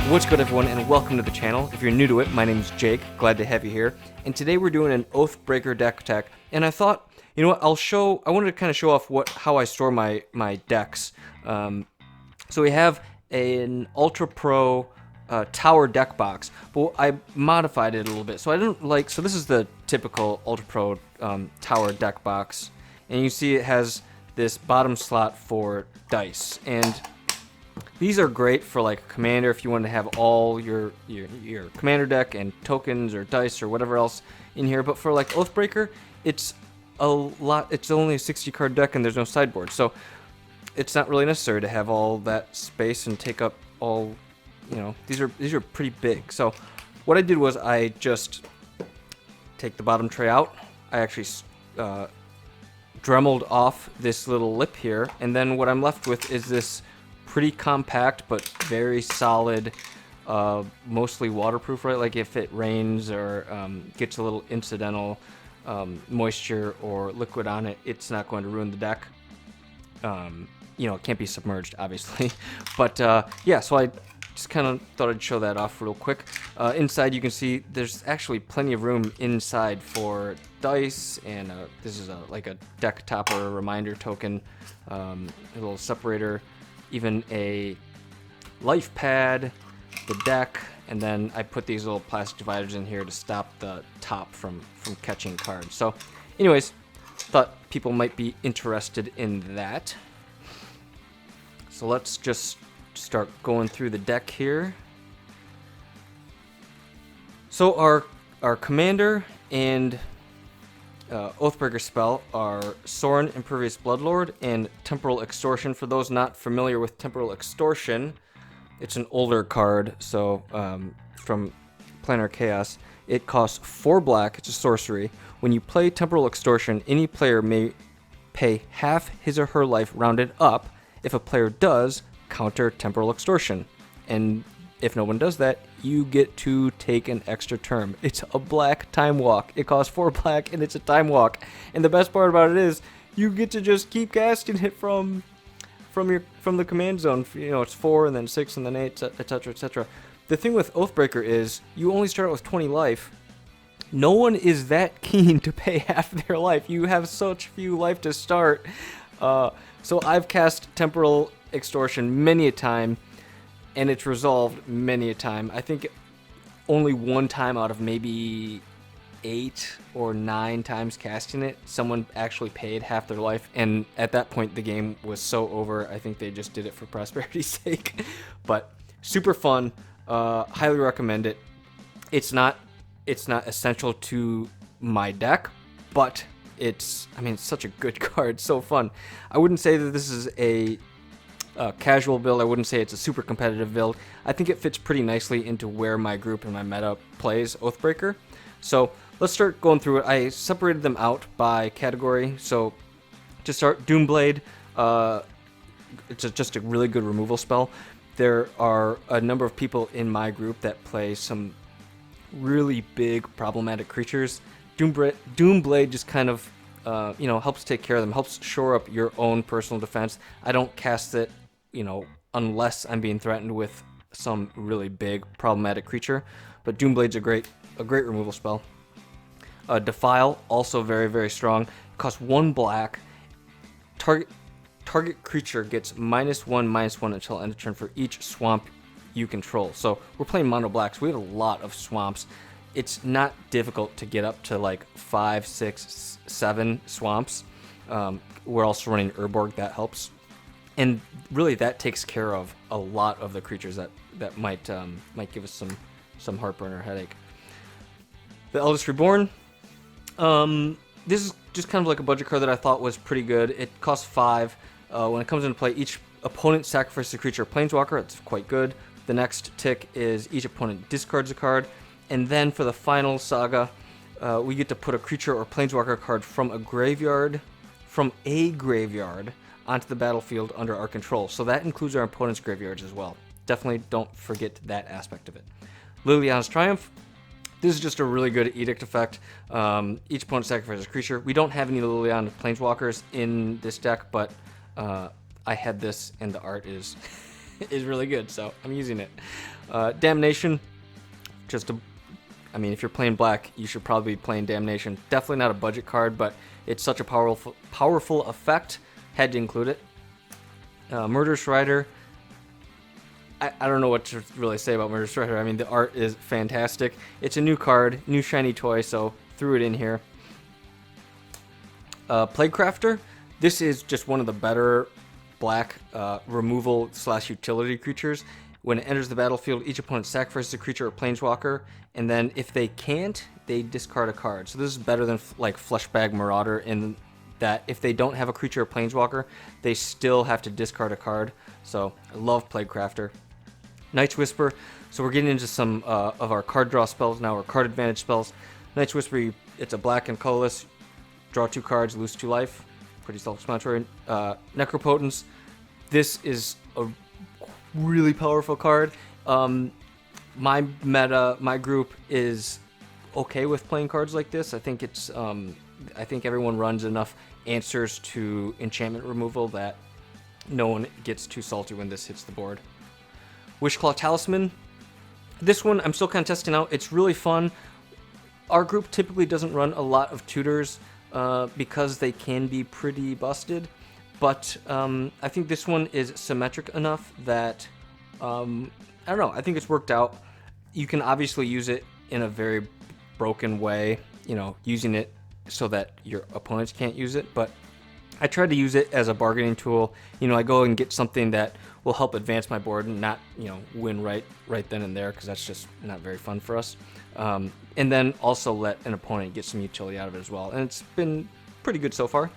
What's good, everyone, and welcome to the channel. If you're new to it, my name's Jake. Glad to have you here. And today we're doing an Oathbreaker deck attack. And I thought, you know what, I wanted to kind of show off how I store my decks. So we have an Ultra Pro Tower deck box, but I modified it a little bit. So so this is the typical Ultra Pro Tower deck box. And you see it has this bottom slot for dice. And these are great for like commander if you want to have all your commander deck and tokens or dice or whatever else in here. But for like Oathbreaker, it's a lot. It's only a 60 card deck and there's no sideboard, so it's not really necessary to have all that space and take up all. You know, these are pretty big. So what I did was I just take the bottom tray out. I actually dremeled off this little lip here, and then what I'm left with is this pretty compact but very solid, mostly waterproof, right? Like if it rains or gets a little incidental moisture or liquid on it, it's not going to ruin the deck. You know, it can't be submerged, obviously. But yeah, so I just kind of thought I'd show that off real quick. Inside you can see there's actually plenty of room inside for dice, and this is like a deck topper reminder token, a little separator, even a life pad, the deck, and then I put these little plastic dividers in here to stop the top from catching cards. So anyways, thought people might be interested in that. So let's just start going through the deck here. So our commander and Oathbreaker spell are Sorin, Imperious Bloodlord, and Temporal Extortion. For those not familiar with Temporal Extortion, it's an older card, so from Planar Chaos. It costs 4 black, it's a sorcery. When you play Temporal Extortion, any player may pay half his or her life rounded up. If a player does, counter Temporal Extortion. And if no one does that, you get to take an extra turn. It's a black time walk. It costs 4 black and it's a time walk. And the best part about it is you get to just keep casting it from the command zone. You know, it's 4 and then 6 and then 8, etc., etc. The thing with Oathbreaker is you only start out with 20 life. No one is that keen to pay half their life. You have such few life to start. So I've cast Temporal Extortion many a time, and it's resolved many a time. I think only one time out of maybe 8 or 9 times casting it, someone actually paid half their life, and at that point the game was so over. I think they just did it for prosperity's sake. But super fun. Highly recommend it. It's not essential to my deck, but it's such a good card, so fun. I wouldn't say that this is a casual build. I wouldn't say it's a super competitive build. I think it fits pretty nicely into where my group and my meta plays Oathbreaker. So let's start going through it. I separated them out by category. So to start, Doomblade, it's just a really good removal spell. There are a number of people in my group that play some really big problematic creatures. Doomblade just kind of helps take care of them, helps shore up your own personal defense. I don't cast it, unless I'm being threatened with some really big problematic creature. But Doomblade's a great removal spell. Defile, also very, very strong. It costs 1 black. Target creature gets -1/-1 until end of turn for each swamp you control. So we're playing mono blacks. We have a lot of swamps. It's not difficult to get up to like 5, 6, 7 swamps. We're also running Urborg, that helps. And really that takes care of a lot of the creatures that might give us some heartburn or headache. The Eldest Reborn. This is just kind of like a budget card that I thought was pretty good. It costs 5. When it comes into play, each opponent sacrifices a creature or planeswalker. It's quite good. The next tick is each opponent discards a card. And then for the final saga, we get to put a creature or planeswalker card from a graveyard onto the battlefield under our control. So that includes our opponent's graveyards as well. Definitely don't forget that aspect of it. Liliana's Triumph. This is just a really good edict effect. Each opponent sacrifices a creature. We don't have any Liliana planeswalkers in this deck, but I had this, and the art is is really good, so I'm using it. Damnation, I mean, if you're playing black, you should probably be playing Damnation. Definitely not a budget card, but it's such a powerful effect. Had to include it. Murderous Rider. I don't know what to really say about Murderous Rider. I mean, the art is fantastic. It's a new card, new shiny toy, so threw it in here. Plaguecrafter. This is just one of the better black removal / utility creatures. When it enters the battlefield, each opponent sacrifices a creature or planeswalker, and then if they can't, they discard a card. So this is better than like Fleshbag Marauder in that if they don't have a creature or planeswalker, they still have to discard a card. So I love Plaguecrafter. Night's Whisper. So we're getting into some of our card draw spells now, or card advantage spells. Night's Whisper, it's a black and colorless. Draw 2 cards, lose 2 life. Pretty self-explanatory. Necropotence. This is a really powerful card. My group is okay with playing cards like this. I think it's I think everyone runs enough answers to enchantment removal that no one gets too salty when this hits the board. Wishclaw Talisman. This one I'm still kind of testing out. It's really fun. Our group typically doesn't run a lot of tutors because they can be pretty busted, but I think this one is symmetric enough that I don't know. I think it's worked out. You can obviously use it in a very broken way, you know, using it so that your opponents can't use it, but I tried to use it as a bargaining tool. You know, I go and get something that will help advance my board and not, you know, win right then and there, because that's just not very fun for us. And then also let an opponent get some utility out of it as well. And it's been pretty good so far.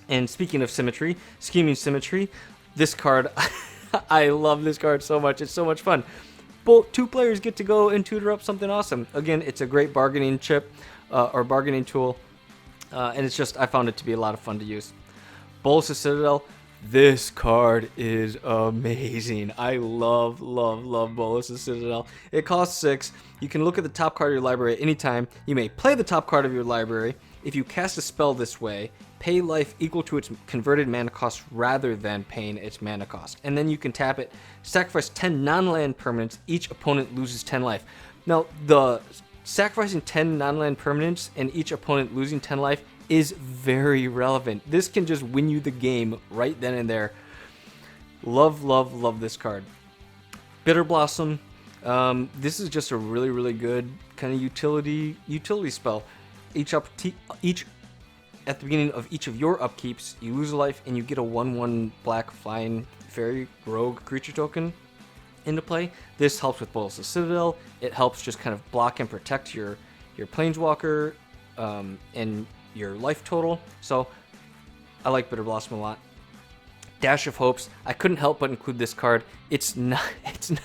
And speaking of symmetry, Scheming Symmetry, this card, I love this card so much. It's so much fun. Both 2 players get to go and tutor up something awesome. Again, it's a great bargaining chip or bargaining tool. And it's just, I found it to be a lot of fun to use. Bolas' Citadel. This card is amazing. I love Bolas' Citadel. It costs 6. You can look at the top card of your library at any time. You may play the top card of your library. If you cast a spell this way, pay life equal to its converted mana cost rather than paying its mana cost. And then you can tap it, sacrifice 10 non-land permanents. Each opponent loses 10 life. Now, the sacrificing 10 non-land permanents and each opponent losing 10 life is very relevant. This can just win you the game right then and there. Love this card. Bitter Blossom. This is just a really good kind of utility spell. Each at the beginning of each of your upkeeps, you lose a life and you get a 1/1 black flying fairy rogue creature token into play. This helps with Bolas' Citadel. It helps just kind of block and protect your planeswalker and your life total. So I like Bitter Blossom a lot. Dash of Hopes. I couldn't help but include this card. It's not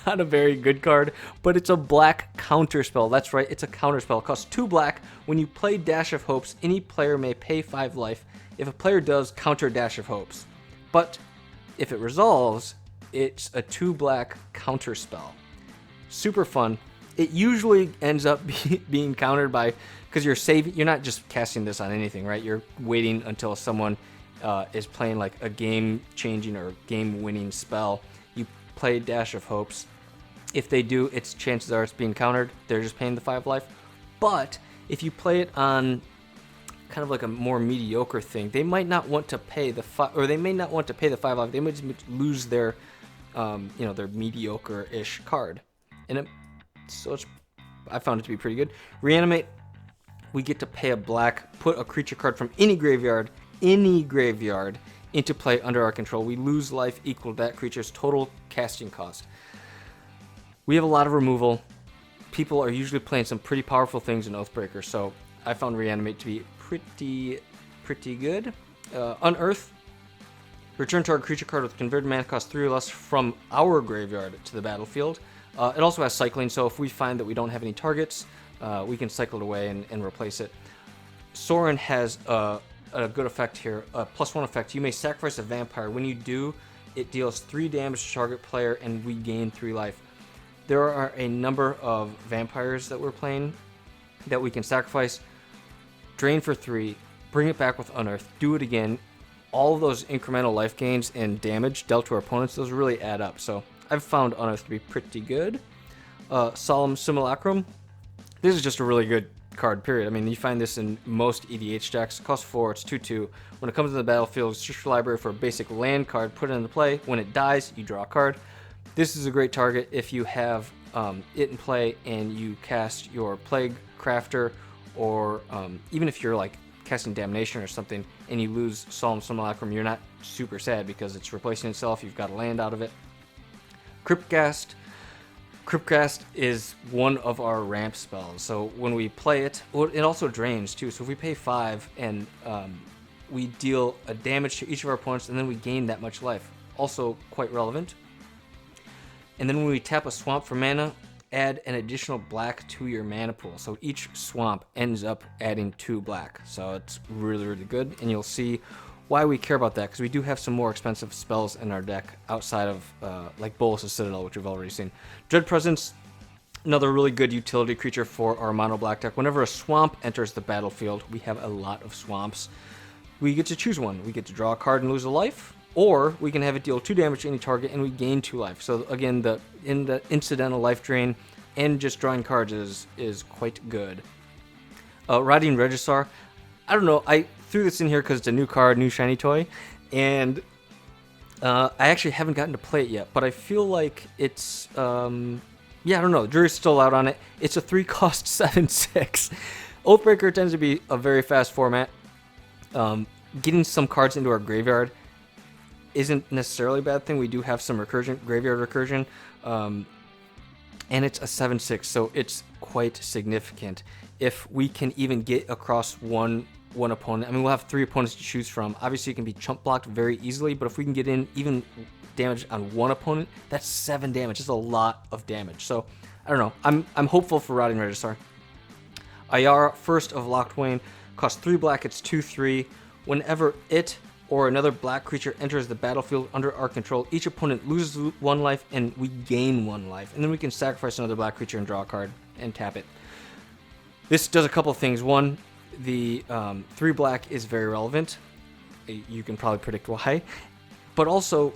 a very good card, but it's a black counter spell. That's right, it's a counter spell. It costs 2 black. When you play Dash of Hopes, any player may pay 5 life. If a player does, counter Dash of Hopes. But if it resolves, it's a 2 black counter spell. Super fun. It usually ends up being countered by, because you're not just casting this on anything, right? You're waiting until someone is playing like a game-changing or game-winning spell. You play Dash of Hopes. If they do, chances are it's being countered. They're just paying the 5 life. But if you play it on kind of like a more mediocre thing, they might not want to pay the 5, or they may not want to pay the 5 life. They might just lose their, their mediocre-ish card. And I found it to be pretty good. Reanimate. We get to pay a black, put a creature card from any graveyard into play under our control. We lose life equal to that creature's total casting cost. We have a lot of removal. People are usually playing some pretty powerful things in Oathbreaker, so I found Reanimate to be pretty good. Unearth. Return to our creature card with converted mana cost 3 or less from our graveyard to the battlefield. It also has cycling, so if we find that we don't have any targets, we can cycle it away and replace it. Sorin has a good effect here, a +1 effect. You may sacrifice a vampire. When you do, it deals 3 damage to target player and we gain 3 life. There are a number of vampires that we're playing that we can sacrifice, drain for 3, bring it back with Unearth, do it again. All of those incremental life gains and damage dealt to our opponents, those really add up. So I've found Unearth to be pretty good. Solemn Simulacrum. This is just a really good card, period. I mean, you find this in most EDH decks. It costs 4, it's 2/2. When it comes to the battlefield, it's just your library for a basic land card, put it into play. When it dies, you draw a card. This is a great target if you have it in play and you cast your Plague Crafter, or even if you're like casting Damnation or something and you lose Solemn Simulacrum, you're not super sad because it's replacing itself, you've got a land out of it. Cryptcast. Cryptcast is one of our ramp spells, so when we play it, well, it also drains too, so if we pay 5 and we deal a damage to each of our opponents and then we gain that much life, also quite relevant. And then when we tap a swamp for mana, add an additional black to your mana pool, so each swamp ends up adding 2 black, so it's really, really good, and you'll see why we care about that, because we do have some more expensive spells in our deck outside of like Bolas' Citadel, which we've already seen. Dread Presence, another really good utility creature for our mono black deck. Whenever a swamp enters the battlefield, we have a lot of swamps. We get to choose one. We get to draw a card and lose a life, or we can have it deal 2 damage to any target and we gain 2 life. So again, the incidental life drain and just drawing cards is quite good. Riding Regisaur, I don't know, I threw this in here because it's a new card, new shiny toy, and I actually haven't gotten to play it yet, but I feel like it's, yeah, I don't know, the jury's still out on it. It's a 3-cost 7/6. Oathbreaker tends to be a very fast format. Getting some cards into our graveyard isn't necessarily a bad thing. We do have some recursion, graveyard recursion, and it's a 7/6, so it's quite significant. If we can even get across one opponent, I mean, we'll have 3 opponents to choose from. Obviously, it can be chump blocked very easily, but if we can get in even damage on one opponent, that's 7 damage. It's a lot of damage. So, I don't know. I'm hopeful for Riding Regisaur. Ayara, First of Locthwain, costs 3 black, it's 2/3. Whenever it or another black creature enters the battlefield under our control, each opponent loses 1 life and we gain 1 life. And then we can sacrifice another black creature and draw a card and tap it. This does a couple of things. One, the 3 black is very relevant. You can probably predict why. But also,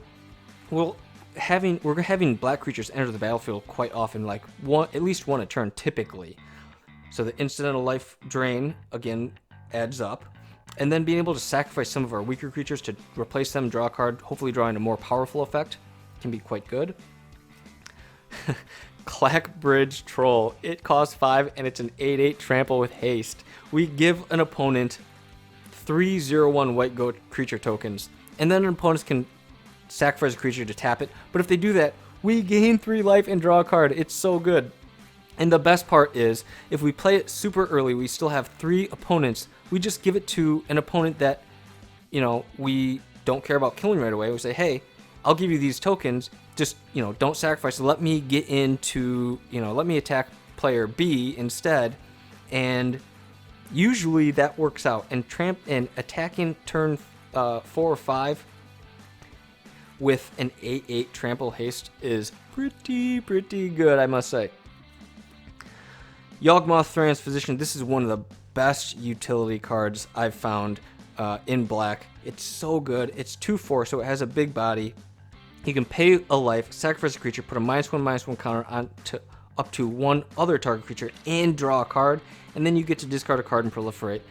we're having black creatures enter the battlefield quite often, like at least one a turn typically. So the incidental life drain, again, adds up. And then being able to sacrifice some of our weaker creatures to replace them, draw a card, hopefully drawing a more powerful effect, can be quite good. Clack Bridge Troll. It costs 5 and it's an 8/8 trample with haste. We give an opponent 3/0/1 white goat creature tokens, and then an opponent can sacrifice a creature to tap it. But if they do that, we gain 3 life and draw a card. It's so good. And the best part is, if we play it super early, we still have 3 opponents. We just give it to an opponent that, you know, we don't care about killing right away. We say, hey, I'll give you these tokens. Just, you know, don't sacrifice. Let me get into, you know, let me attack player B instead. And usually that works out. And attacking turn 4 or 5 with an 8/8 trample haste is pretty good, I must say. Yawgmoth Transposition. This is one of the best utility cards I've found in black. It's so good. It's 2/4, so it has a big body. You can pay a life, sacrifice a creature, put a -1/-1 counter on to up to 1 other target creature, and draw a card, and then you get to discard a card and proliferate.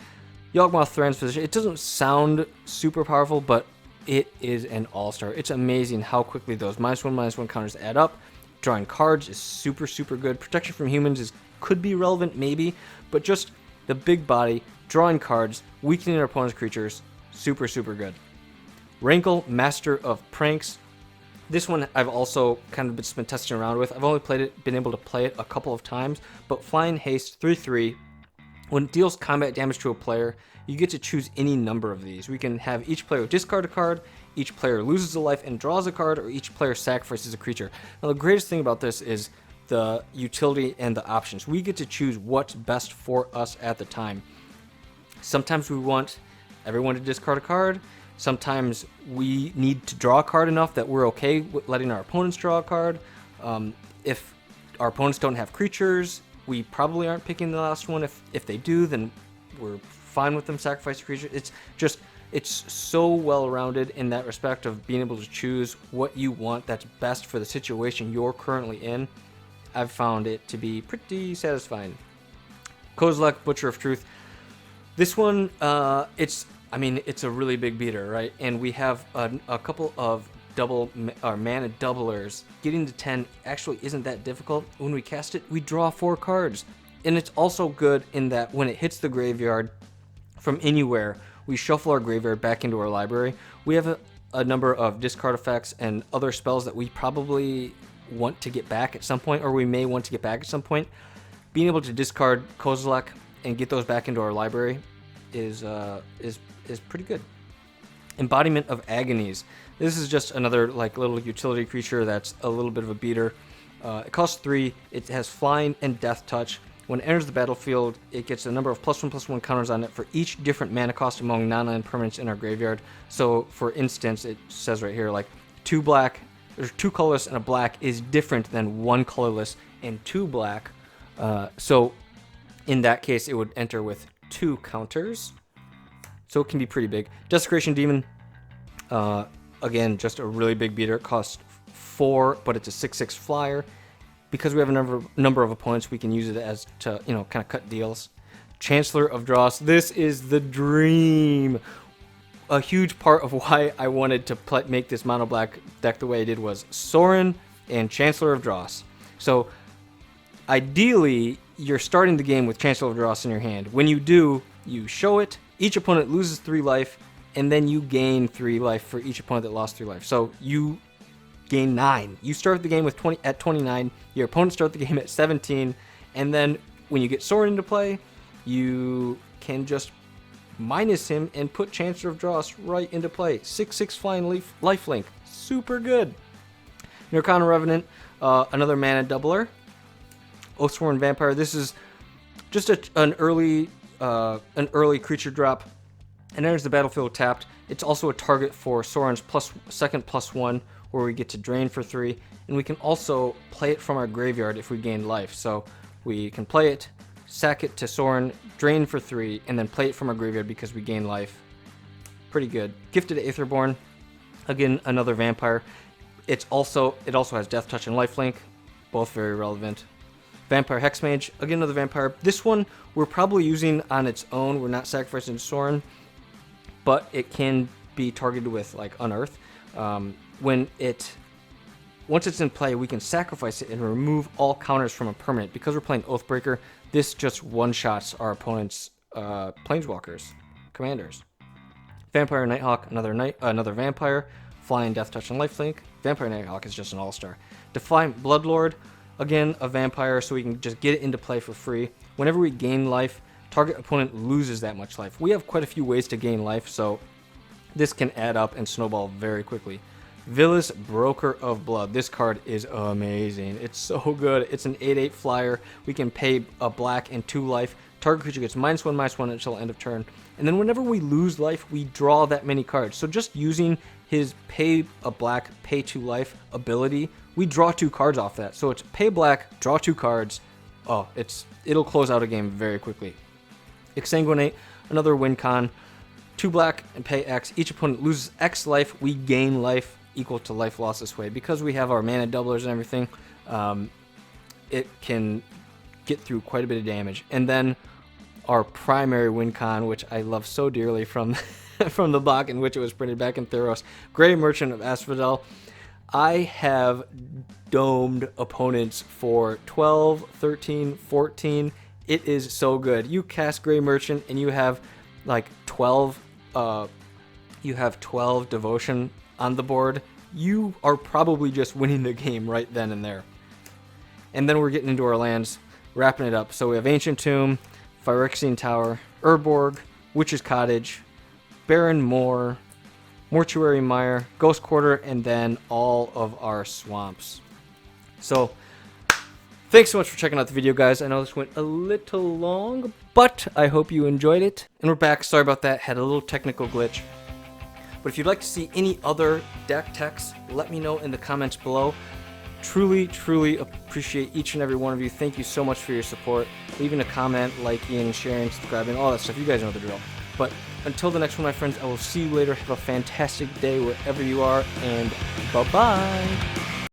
Yawgmoth Transposition. It doesn't sound super powerful, but it is an all-star. It's amazing how quickly those -1/-1 counters add up. Drawing cards is super good. Protection from humans could be relevant, maybe, but just the big body, drawing cards, weakening our opponent's creatures, super good. Wrinkle, Master of Pranks. This one I've also kind of just been testing around with. I've only been able to play it a couple of times, but Flying Haste 3/3. When it deals combat damage to a player, you get to choose any number of these. We can have each player discard a card, each player loses a life and draws a card, or each player sacrifices a creature. Now the greatest thing about this is the utility and the options. We get to choose what's best for us at the time. Sometimes we want everyone to discard a card. Sometimes we need to draw a card enough that we're okay with letting our opponents draw a card. If our opponents don't have creatures, we probably aren't picking the last one. If they do, then we're fine with them sacrificing creatures. It's just It's so well-rounded in that respect of being able to choose what you want that's best for the situation you're currently in. I've found it to be pretty satisfying. Kozlak, Butcher of Truth. This one, it's a really big beater, right? And we have a couple of mana doublers. Getting to 10 actually isn't that difficult. When we cast it, we draw 4 cards. And it's also good in that when it hits the graveyard from anywhere, we shuffle our graveyard back into our library. We have a number of discard effects and other spells that we probably want to get back at some point, or we may want to get back at some point. Being able to discard Kozlak and get those back into our library is pretty good. Embodiment of Agonies. This is just another like little utility creature that's a little bit of a beater. It costs 3. It has flying and death touch. When it enters the battlefield, it gets a number of +1/+1 counters on it for each different mana cost among non-land permanents in our graveyard. So, for instance, it says right here, like 2 black, there's 2 colorless and a black is different than 1 colorless and 2 black. So, in that case, it would enter with 2 counters. So it can be pretty big. Desecration Demon, again, just a really big beater. It costs 4, but it's a 6/6 flyer. Because we have a number of opponents, we can use it as to, kind of cut deals. Chancellor of Dross. This is the dream. A huge part of why I wanted to make this mono black deck the way I did was Sorin and Chancellor of Dross. So, ideally, you're starting the game with Chancellor of Dross in your hand. When you do, you show it. Each opponent loses 3 life, and then you gain 3 life for each opponent that lost 3 life. So, you gain 9. You start the game with 29. Your opponent starts the game at 17, and then when you get Sorin into play, you can just minus him and put Chancellor of Dross right into play. 6/6 flying lifelink, super good. Nirkana Revenant, another mana doubler. Oathsworn Vampire. This is just an early creature drop. And enters the battlefield tapped. It's also a target for Sorin's second +1. Where we get to drain for 3, and we can also play it from our graveyard if we gain life. So we can play it, sack it to Sorin, drain for 3, and then play it from our graveyard because we gain life. Pretty good. Gifted Aetherborn, again another vampire. It also has Death Touch and Lifelink, both very relevant. Vampire Hex Mage, again another vampire. This one we're probably using on its own. We're not sacrificing Sorin, but it can be targeted with like Unearth. Once it's in play, we can sacrifice it and remove all counters from a permanent. Because we're playing Oathbreaker, this just one-shots our opponent's planeswalkers, commanders. Vampire Nighthawk, another vampire. Flying, Death Touch, and Lifelink. Vampire Nighthawk is just an all-star. Defiant Bloodlord, again a vampire, so we can just get it into play for free. Whenever we gain life, target opponent loses that much life. We have quite a few ways to gain life, so this can add up and snowball very quickly. Villas, Broker of Blood. This card is amazing. It's so good. It's an 8/8 flyer. We can pay a black and 2 life. Target creature gets -1/-1 until end of turn. And then whenever we lose life, we draw that many cards. So just using his pay a black, pay 2 life ability, we draw 2 cards off that. So it's pay black, draw 2 cards. Oh, it'll close out a game very quickly. Exsanguinate, another win con. 2 black and pay X. Each opponent loses X life. We gain life equal to life loss this way. Because we have our mana doublers and everything, it can get through quite a bit of damage. And then our primary win con, which I love so dearly from from the block in which it was printed back in Theros, Grey Merchant of Asphodel. I have domed opponents for 12, 13, 14. It is so good. You cast Grey Merchant and you have like 12 devotion on the board. You are probably just winning the game right then and there. And then we're getting into our lands, wrapping it up. So we have Ancient Tomb, Phyrexian Tower, Urborg, Witch's Cottage, Barren Moor, Mortuary Mire, Ghost Quarter, and then all of our swamps. So thanks so much for checking out the video, guys. I know this went a little long, but I hope you enjoyed it. And we're back. Sorry about that. Had a little technical glitch. But if you'd like to see any other deck techs, let me know in the comments below. Truly, truly appreciate each and every one of you. Thank you so much for your support. Leaving a comment, liking, sharing, subscribing, all that stuff. You guys know the drill. But until the next one, my friends, I will see you later. Have a fantastic day wherever you are, and bye-bye.